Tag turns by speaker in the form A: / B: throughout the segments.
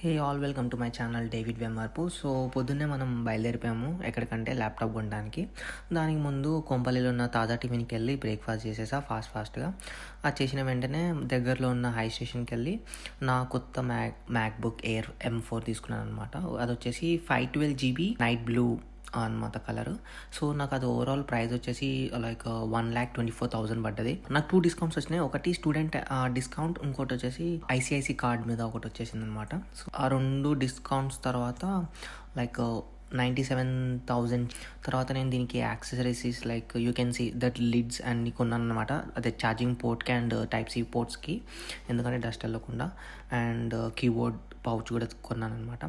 A: Hey all welcome to my channel David Vemmarpu. So పొద్దున్నే మనం బయలుదేరిపోయాము ఎక్కడికంటే ల్యాప్టాప్ కొనడానికి. దానికి ముందు కొంపల్లిలో ఉన్న తాజా టిఫిన్కి వెళ్ళి బ్రేక్ఫాస్ట్ చేసేసా ఫాస్ట్గా. అది చేసిన వెంటనే దగ్గరలో ఉన్న హై స్టేషన్కి వెళ్ళి నా కొత్త మ్యాక్బుక్ ఎయిర్ M4 తీసుకున్నాను అనమాట. అది వచ్చేసి 512 GB నైట్ బ్లూ అనమాట కలర్. సో నాకు అది ఓవరాల్ ప్రైస్ వచ్చేసి లైక్ 1,24,000 పడ్డది. నాకు 2 డిస్కౌంట్స్ వచ్చినాయి. ఒకటి స్టూడెంట్ డిస్కౌంట్, ఇంకోటి వచ్చేసి ఐసిఐసి కార్డ్ మీద ఒకటి వచ్చేసింది అనమాట. సో ఆ 2 డిస్కౌంట్స్ తర్వాత లైక్ 97,000 తర్వాత నేను దీనికి accessories like you can see that lids అన్ని కొన్నాను అనమాట. అదే ఛార్జింగ్ పోర్ట్కి అండ్ టైప్ సి పోర్ట్స్కి, ఎందుకంటే డస్ట్ వెళ్ళకుండా, అండ్ కీబోర్డ్ పౌచ్ కూడా కొన్నాను అనమాట.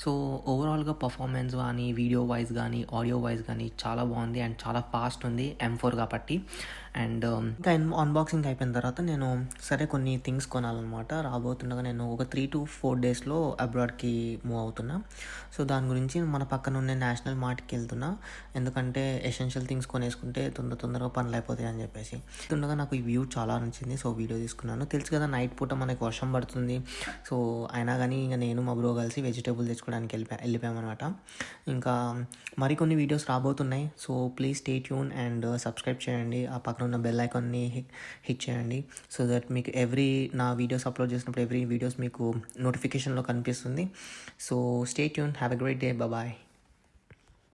A: సో ఓవరాల్గా పర్ఫార్మెన్స్ కానీ వీడియో వైజ్ కానీ ఆడియో వైజ్ కానీ చాలా బాగుంది అండ్ చాలా ఫాస్ట్ ఉంది M4 కాబట్టి. అండ్ ఇంకా అన్బాక్సింగ్ అయిపోయిన తర్వాత నేను సరే కొన్ని థింగ్స్ కొనాలన్నమాట. రాబోతుండగా నేను ఒక 3 to 4 డేస్లో అబ్రాడ్కి మూవ్ అవుతున్నా. సో దాని గురించి మన పక్కన ఉన్న నేషనల్ మార్ట్కి వెళ్తున్నా, ఎందుకంటే ఎసెన్షియల్ థింగ్స్ కొనేసుకుంటే తొందరగా పనులు అయిపోతాయి అని చెప్పేసి. ఉండగా నాకు ఈ వ్యూ చాలా నచ్చింది, సో వీడియో తీసుకున్నాను. తెలుసు కదా నైట్ పూట మనకి వర్షం పడుతుంది. సో అయినా కానీ ఇంకా నేను మా బ్రో కలిసి వెజిటేబుల్ తెచ్చుకోవడానికి వెళ్ళిపోయామన్నమాట. ఇంకా మరికొన్ని వీడియోస్ రాబోతున్నాయి. So please stay tune and subscribe చేయండి. ఆ పక్కన ఉన్న బెల్ ఐకాన్ని హిట్ చేయండి, సో దట్ మీకు నా వీడియోస్ అప్లోడ్ చేసినప్పుడు ఎవ్రీ వీడియోస్ మీకు నోటిఫికేషన్లో కనిపిస్తుంది. So stay tune, have a great day, bye.